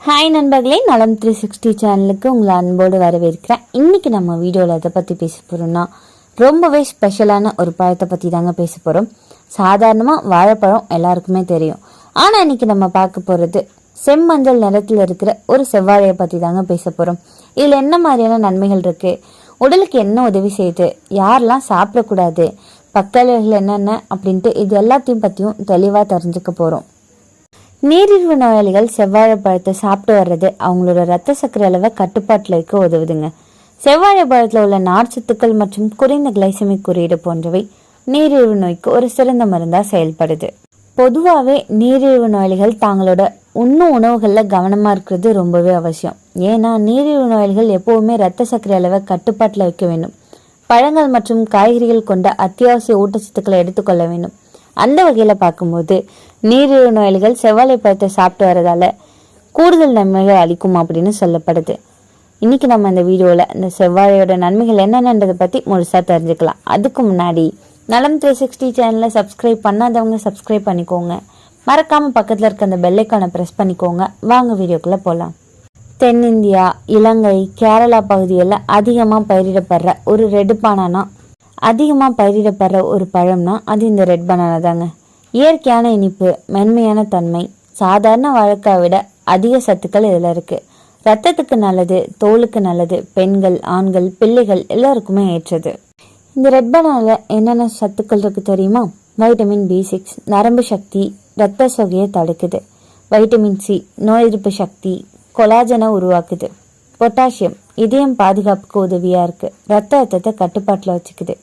Hi நண்பர்களே, நலம் 360 சேனலுக்கு உங்களை அன்போடு வரவேற்கிறேன். இன்னைக்கு நம்ம வீடியோவில் எதை பற்றி பேச போகிறோம்னா, ரொம்பவே ஸ்பெஷலான ஒரு பழத்தை பற்றி தாங்க பேச போகிறோம். சாதாரணமாக வாழைப்பழம் எல்லாருக்குமே தெரியும். ஆனால் இன்னைக்கு நம்ம பார்க்க போகிறது செம்மஞ்சள் நிறத்தில் இருக்கிற ஒரு செவ்வாழையை பற்றி தாங்க பேச போகிறோம். இதில் என்ன மாதிரியான நன்மைகள் இருக்குது, உடலுக்கு என்ன உதவி செய்யுது, யாரெல்லாம் சாப்பிடக்கூடாது, பக்கவிளைவுகள் என்னென்ன அப்படின்ட்டு இது எல்லாத்தையும் பற்றியும் தெளிவாக தெரிஞ்சுக்க போகிறோம். நீரிழிவு நோயாளிகள் செவ்வாழை பழத்தை சாப்பிட்டு வர்றது அவங்களோட ரத்த சர்க்கரை அளவை கட்டுப்பாட்டில் வைக்க உதவுதுங்க. செவ்வாழை பழத்தில் உள்ள நார்ச்சத்துக்கள் மற்றும் குறைந்த கிளைசமிக் குறியீடு போன்றவை நீரிழிவு நோய்க்கு ஒரு சிறந்த மருந்தாக செயல்படுது. பொதுவாகவே நீரிழிவு நோயாளிகள் தங்களோட உண்ணும் உணவுகளில் கவனமாக இருக்கிறது ரொம்பவே அவசியம். ஏன்னா நீரிழிவு நோயாளிகள் எப்போவுமே ரத்த சர்க்கரை அளவை கட்டுப்பாட்டில் வைக்க வேண்டும். பழங்கள் மற்றும் காய்கறிகள் கொண்ட அத்தியாவசிய ஊட்டச்சத்துக்களை எடுத்துக்கொள்ள வேண்டும். அந்த வகையில் பார்க்கும்போது நீரிழிவு நோயாளிகள் செவ்வாழை பழத்தை சாப்பிட்டு வரதால கூடுதல் நன்மைகள் அளிக்கும் அப்படின்னு சொல்லப்படுது. இன்னைக்கு நம்ம இந்த வீடியோவில் இந்த செவ்வாழையோட நன்மைகள் என்னென்னன்றதை பற்றி முழுசாக தெரிஞ்சுக்கலாம். அதுக்கு முன்னாடி நலம் 360 சேனலை சப்ஸ்கிரைப் பண்ணாதவங்க சப்ஸ்கிரைப் பண்ணிக்கோங்க. மறக்காமல் பக்கத்தில் இருக்க அந்த பெல்லைக்கானை ப்ரெஸ் பண்ணிக்கோங்க. வாங்க வீடியோக்குள்ளே போகலாம். தென்னிந்தியா, இலங்கை, கேரளா பகுதியில் அதிகமாக பயிரிடப்படுற ஒரு ரெட் பனானா ஒரு பழம்னா அது இந்த ரெட் பனானா தாங்க. இயற்கையான இனிப்பு, மென்மையான தன்மை, சாதாரண வாழைக்காய் விட அதிக சத்துக்கள் இதில் இருக்குது. ரத்தத்துக்கு நல்லது, தோலுக்கு நல்லது, பெண்கள், ஆண்கள், பிள்ளைகள் எல்லாருக்குமே ஏற்றது. இந்த ரெட் பனானாவில் என்னென்ன சத்துக்கள் இருக்குது தெரியுமா? வைட்டமின் B6 நரம்பு சக்தி, இரத்த சோகையை தடுக்குது. வைட்டமின் C நோய் எதிர்ப்பு சக்தி, கொலாஜனை உருவாக்குது. பொட்டாசியம் இதயம் பாதுகாப்புக்கு உதவியாக இருக்குது. ரத்த அழுத்தத்தை கட்டுப்பாட்டில் வச்சுக்குது.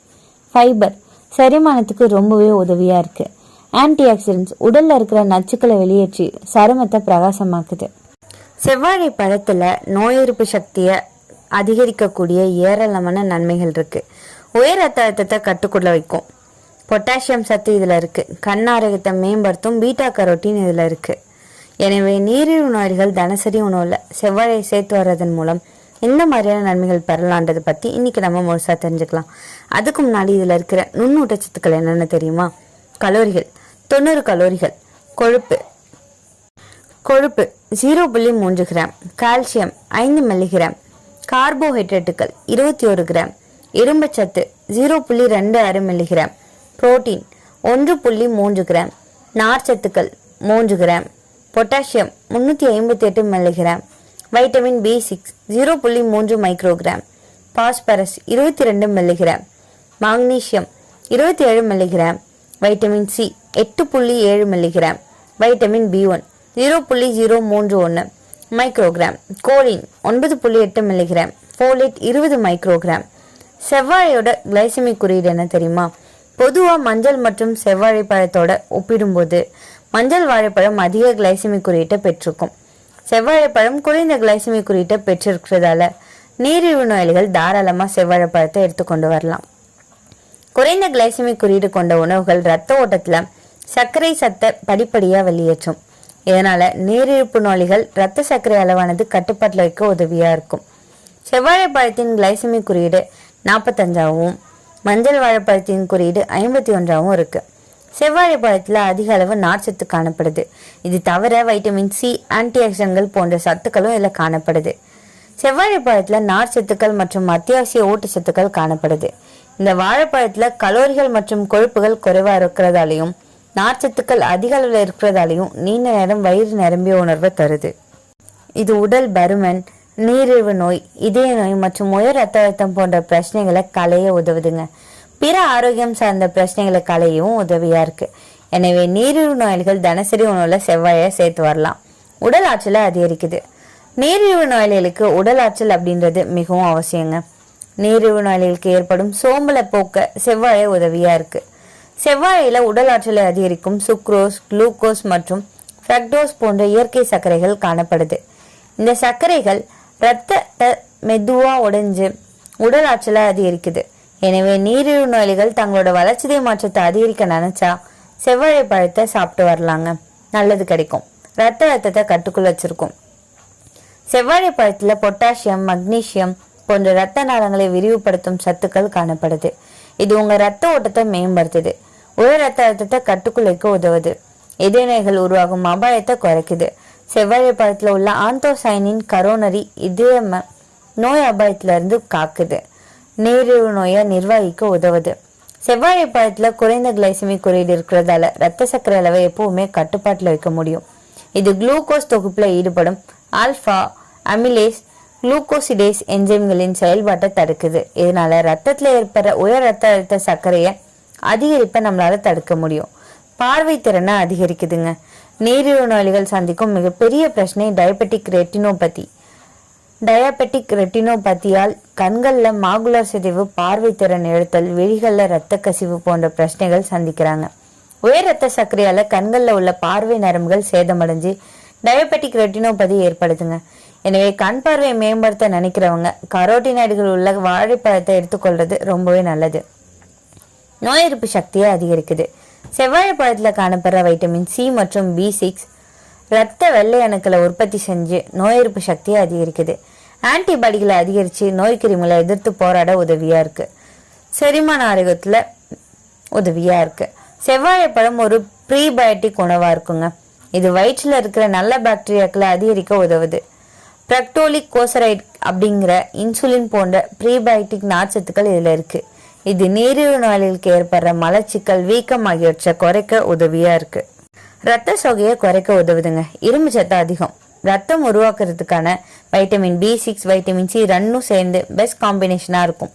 ஃபைபர் செரிமானத்துக்கு ரொம்பவே உதவியாக இருக்குது. ஆன்டி ஆக்சிடென்ட்ஸ் உடலில் இருக்கிற நச்சுக்களை வெளியேற்றி சருமத்தை பிரகாசமாக்குது. செவ்வாழை பழத்தில் நோய் எதிர்ப்பு சக்தியை அதிகரிக்கக்கூடிய ஏராளமான நன்மைகள் இருக்குது. உயர் ரத்த அழுத்தத்தை கட்டுக்குள்ள வைக்கும். பொட்டாசியம் சத்து இதில் இருக்குது. கண் ஆரோக்கியத்தை மேம்படுத்தும் பீட்டா கரோட்டின் இதில் இருக்குது. எனவே நீரிழிவு நோயாளிகள் தினசரி உணவில் செவ்வாழை சேர்த்து வர்றதன் மூலம் எந்த மாதிரியான நன்மைகள் பெறலான்றதை பற்றி இன்னைக்கு நம்ம முழுசாக தெரிஞ்சுக்கலாம். அதுக்கு முன்னாடி இதில் இருக்கிற நுண்ணூட்டச்சத்துக்கள் என்னென்ன தெரியுமா? கலோரிகள் 90 கலோரிகள். கொழுப்பு 0.3 கிராம். Calcium 5 milligram. கார்போஹைட்ரேட்டுகள் 21 கிராம். இரும்புச்சத்து 0.26 மில்லிகிராம். Protein 1.3 gram. நார்ச்சத்துக்கள் 3 gram. Potassium 358 milligram. Vitamin B6 0.3 microgram. Phosphorus 22 milligram. Magnesium 27 milligram. Vitamin C 8.7 milligram. Vitamin B1 0.031 microgram. Choline 9.8 milligram. Folate 20 microgram. செவ்வாழையோட கிளைசமிக் குறியீடு என்ன தெரியுமா? பொதுவாக மஞ்சள் மற்றும் செவ்வாழை பழத்தோட ஒப்பிடும்போது மஞ்சள் வாழைப்பழம் அதிக கிளைசமிக் குறியீட்டை பெற்றிருக்கும். செவ்வாழைப்பழம் குறைந்த கிளைசமிக் குறியீட்டை பெற்றிருக்கிறதால நீரிழிவு நோயாளிகள் தாராளமாக செவ்வாழைப்பழத்தை எடுத்துக்கொண்டு வரலாம். குறைந்த கிளைசமிக் குறியீடு கொண்ட உணவுகள் இரத்த ஓட்டத்தில் சர்க்கரை சத்தை படிப்படியாக வெளியேற்றும். இதனால நீரிழிப்பு நோயாளிகள் இரத்த சர்க்கரை அளவானது கட்டுப்பாட்டில் வைக்க உதவியாக இருக்கும். செவ்வாழைப்பழத்தின் கிளைசமிக் குறியீடு 45ஆகவும் மஞ்சள் வாழைப்பழத்தின் குறியீடு 51ஆகவும் இருக்கு. செவ்வாழை பழத்தில் அதிக அளவு நார்ச்சத்து காணப்படுது. இது தவிர வைட்டமின் C, ஆன்டி ஆக்சிடென்ட்கள் போன்ற சத்துக்களும் இதில் காணப்படுது. செவ்வாழை பழத்தில் நார்ச்சத்துக்கள் மற்றும் அத்தியாவசிய ஊட்டச்சத்துக்கள் காணப்படுது. இந்த வாழைப்பழத்தில் கலோரிகள் மற்றும் கொழுப்புகள் குறைவாக இருக்கிறதாலையும் நார்ச்சத்துக்கள் அதிக அளவில் இருக்கிறதாலையும் நீண்ட நேரம் வயிறு நிரம்பிய உணர்வை தருது. இது உடல் பருமன், நீரிழிவு நோய், இதய நோய் மற்றும் உயர் ரத்த அழுத்தம் போன்ற பிரச்சனைகளை களைய உதவுதுங்க. பிற ஆரோக்கியம் சார்ந்த பிரச்சனைகளை களையவும் உதவியா இருக்கு. எனவே நீரிழிவு நோயாளிகள் தினசரி உணவுல செவ்வாழையை சேர்த்து வரலாம். உடல் ஆற்றலை அதிகரிக்குது. நீரிழிவு நோயாளிகளுக்கு உடல் ஆற்றல் அப்படின்றது மிகவும் அவசியங்க. நீரிழிவு நோயாளிகளுக்கு ஏற்படும் சோம்பலை போக்க செவ்வாழை உதவியா இருக்கு. செவ்வாழையில உடல் ஆற்றலை அதிகரிக்கும் சுக்ரோஸ், குளுக்கோஸ் மற்றும் ஃப்ரக்டோஸ் போன்ற இயற்கை சர்க்கரைகள் காணப்படுது. இந்த சர்க்கரைகள் ரத்தத்தை மெதுவா உடைஞ்சு உடல் ஆற்றலை அதிகரிக்குது. எனவே நீரிழிவு நோயாளிகள் தங்களோட வளர்ச்சிதை மாற்றத்தை அதிகரிக்க நினைச்சா செவ்வாழை பழத்தை சாப்பிட்டு வரலாங்க. நல்லது கிடைக்கும். ரத்த அழுத்தத்தை கட்டுக்குள் வச்சிருக்கும். செவ்வாழை பழத்துல பொட்டாசியம், மக்னீசியம் போன்ற ரத்த நாளங்களை விரிவுபடுத்தும் சத்துக்கள் காணப்படுது. இது உங்க ரத்த ஓட்டத்தை மேம்படுத்துது. உயர் ரத்த அழுத்தத்தை கட்டுக்குள் வைக்க உதவுது. இதய நோய்கள் உருவாகும் அபாயத்தை குறைக்குது. செவ்வாழை பழத்தில் உள்ள ஆந்தோசைனின் கரோனரி இதய நோய் அபாயத்திலிருந்து காக்குது. நீரிழிவு நோயை நிர்வகிக்க உதவுது. செவ்வாழை பழத்தில் குறைந்த கிளைசமிக் குறியீடு இருக்கிறதால ரத்த சர்க்கரை அளவை எப்பவுமே கட்டுப்பாட்டில் வைக்க முடியும். இது குளுக்கோஸ் தொகுப்புல ஈடுபடும் ஆல்பா அமிலேஸ் குளுக்கோசிடேஸ் என்சைம்களின் செயல்பாட்டை தடுக்குது. இதனால ரத்தத்துல ஏற்படுற உயர் ரத்த அழுத்த சர்க்கரையை அதிகரிப்பை நம்மளால தடுக்க முடியும். பார்வை திறனை அதிகரிக்குதுங்க. நீரிழிவு நோயாளிகள் சந்திக்கும் மிகப்பெரிய பிரச்சனை டயபெட்டிக் ரெட்டினோபதியால் கண்கள்ல மாகுலர் சிதைவு, பார்வை திறன் இழத்தல், விழிகள்ல இரத்த கசிவு போன்ற பிரச்சனைகள் சந்திக்கிறாங்க. உயர் ரத்த சர்க்கரையால கண்கள்ல உள்ள பார்வை நரம்புகள் சேதமடைஞ்சு டயபெட்டிக் ரெட்டினோபதி ஏற்படுதுங்க. எனவே கண் பார்வையை மேம்படுத்த நினைக்கிறவங்க கரோட்டினாய்டுகள் உள்ள வாழைப்பழத்தை எடுத்துக்கொள்றது ரொம்பவே நல்லது. நோய் எதிர்ப்பு சக்தியை அதிகரிக்குது. செவ்வாழை பழத்துல காணப்படுற வைட்டமின் சி மற்றும் B6 இரத்த வெள்ளை அணுக்களை உற்பத்தி செஞ்சு நோய் எதிர்ப்பு சக்தியை அதிகரிக்குது. ஆன்டிபாடிகளை அதிகரிச்சு நோய் கிருமிகளை எதிர்த்து போராட உதவியா இருக்கு. செரிமான ஆரோக்கியத்துல உதவியா இருக்கு. செவ்வாழை பழம் ஒரு ப்ரீபயோட்டிக் உணவா இருக்குங்க. இது வயிற்றுல இருக்கிற நல்ல பாக்டீரியாக்களை அதிகரிக்க உதவுது. பிரக்டோலிக் கோசரைட் அப்படிங்கிற இன்சுலின் போன்ற ப்ரீபயோட்டிக் நார்ச்சத்துக்கள் இதுல இருக்கு. இது நீரிழிவு நோயாளிகளுக்கு ஏற்படுற மலச்சிக்கல், வீக்கம் ஆகியவற்றை குறைக்க உதவியா இருக்கு. ரத்த சோகையை குறைக்க உதவுதுங்க. இரும்பு சத்து அதிகம். ரத்தம் உருவாக்குறதுக்கான வைட்டமின் B6 வைட்டமின் சி ரெண்டும் சேர்ந்து பெஸ்ட் காம்பினேஷனா இருக்கும்.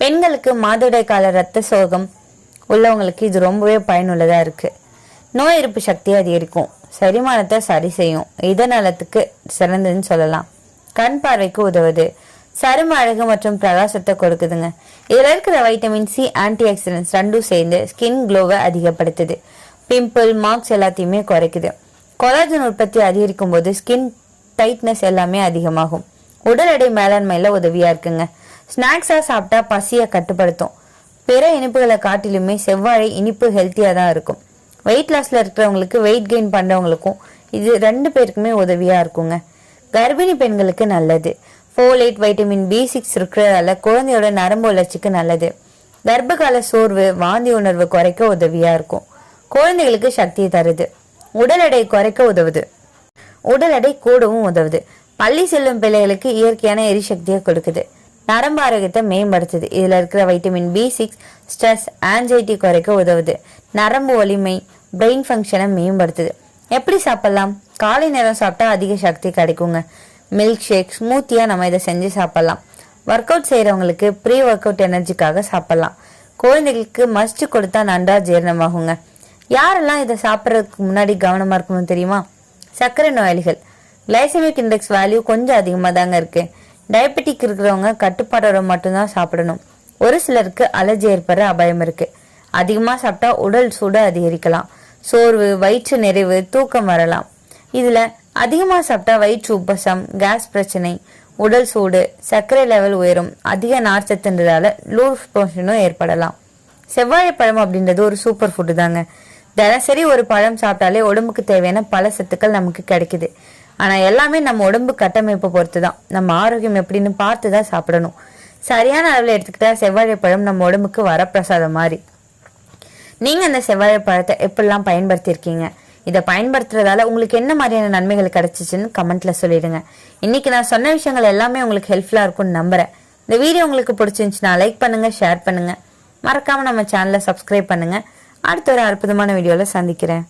பெண்களுக்கு மாதவிடாய் கால ரத்த சோகம் உள்ளவங்களுக்கு இது ரொம்பவே பயனுள்ளதா இருக்கு. நோய் எதிர்ப்பு சக்தியை அதிகரிக்கும். செரிமானத்தை சரி செய்யும். இதநலத்துக்கு சிறந்ததுன்னு சொல்லலாம். கண் பார்வைக்கு உதவுது. சரும அழகு மற்றும் பிரகாசத்தை கொடுக்குதுங்க. இதுல இருக்கிற வைட்டமின் சி, ஆன்டி ஆக்சிடென்ட்ஸ் ரெண்டும் சேர்ந்து ஸ்கின் க்ளோவை அதிகப்படுத்துது. பிம்பிள், மார்க்ஸ் எல்லாத்தையுமே குறைக்குது. கொலாஜன் உற்பத்தி அதிகரிக்கும் போது ஸ்கின் டைட்னஸ் எல்லாமே அதிகமாகும். உடல் எடை மேலாண்மையில உதவியா இருக்குங்க. ஸ்நாக்ஸா சாப்பிட்டா பசியை கட்டுப்படுத்தும். பிற இனிப்புகளை காட்டிலுமே செவ்வாழை இனிப்பு ஹெல்த்தியா தான் இருக்கும். வெயிட் லாஸ்ல இருக்கிறவங்களுக்கு, வெயிட் கெயின் பண்றவங்களுக்கும் இது 2 பேருக்குமே உதவியா இருக்குங்க. கர்ப்பிணி பெண்களுக்கு நல்லது. ஃபோலேட், வைட்டமின் B6 இருக்கிறதால குழந்தையோட நரம்பு வளர்ச்சிக்கு நல்லது. கர்ப்பகால சோர்வு, வாந்தி உணர்வு குறைக்க உதவியா இருக்கும். குழந்தைகளுக்கு சக்தியை தருது. உடல் எடை குறைக்க உதவுது. உடல் எடை கூடவும் உதவுது. பள்ளி செல்லும் பிள்ளைகளுக்கு இயற்கையான எரிசக்தியை கொடுக்குது. நரம்பு ஆரோக்கியத்தை மேம்படுத்துது. இதுல இருக்கிற வைட்டமின் B6 ஸ்ட்ரெஸ், ஆன்சைட்டி குறைக்க உதவுது. நரம்பு வலிமை, பிரெயின் ஃபங்க்ஷனை மேம்படுத்துது. எப்படி சாப்பிடலாம்? காலை நேரம் சாப்பிட்டா அதிக சக்தி கிடைக்குங்க. மில்க் ஷேக், ஸ்மூத்தியா நம்ம இதை செஞ்சு சாப்பிடலாம். ஒர்க் அவுட் செய்யறவங்களுக்கு ப்ரீ ஒர்க் அவுட் எனர்ஜிக்காக சாப்பிடலாம். குழந்தைகளுக்கு மஸ்ட் கொடுத்தா நன்றா ஜீரணமாகுங்க. யாரெல்லாம் இதை சாப்பிட்றதுக்கு முன்னாடி கவனமா இருக்கணும் தெரியுமா? சர்க்கரை நோயாளிகள். கிளைசமிக் இண்டெக்ஸ் வேல்யூ கொஞ்சம் அதிகமாக தாங்க இருக்கு. டயபெட்டிக் இருக்கிறவங்க கட்டுப்பாடோட மட்டும்தான் சாப்பிடணும். ஒரு சிலருக்கு அலர்ஜி ஏற்படுற அபாயம் இருக்கு. அதிகமா சாப்பிட்டா உடல் சூடு அதிகரிக்கலாம். சோர்வு, வயிற்று நிறைவு, தூக்கம் வரலாம். இதுல அதிகமா சாப்பிட்டா வயிற்று உப்பசம், கேஸ் பிரச்சனை, உடல் சூடு, சர்க்கரை லெவல் உயரும். அதிக நார்ச்சத்துன்றதால லூஸ் மோஷனும் ஏற்படலாம். செவ்வாழை பழம் அப்படின்றது ஒரு சூப்பர் ஃபுட்டு தாங்க. தினசரி ஒரு பழம் சாப்பிட்டாலே உடம்புக்கு தேவையான பல சத்துக்கள் நமக்கு கிடைக்குது. ஆனா எல்லாமே நம்ம உடம்பு கட்டமைப்பை பொறுத்து தான். நம்ம ஆரோக்கியம் எப்படின்னு பார்த்து தான் சாப்பிடணும். சரியான அளவில் எடுத்துக்கிட்டா செவ்வாழை பழம் நம்ம உடம்புக்கு வரப்பிரசாதம் மாதிரி. நீங்க அந்த செவ்வாழை பழத்தை எப்படிலாம் பயன்படுத்தியிருக்கீங்க? இதை பயன்படுத்துறதால உங்களுக்கு என்ன மாதிரியான நன்மைகள் கிடைச்சிச்சுன்னு கமெண்ட்ல சொல்லிடுங்க. இன்னைக்கு நான் சொன்ன விஷயங்கள் எல்லாமே உங்களுக்கு ஹெல்ப்ஃபுல்லா இருக்கும்னு நம்புறேன். இந்த வீடியோ உங்களுக்கு பிடிச்சிருந்துச்சுன்னா லைக் பண்ணுங்க, ஷேர் பண்ணுங்க. மறக்காம நம்ம சேனலை சப்ஸ்கிரைப் பண்ணுங்க. அடுத்த ஒரு அற்புதமான வீடியோல சந்திக்கிறேன்.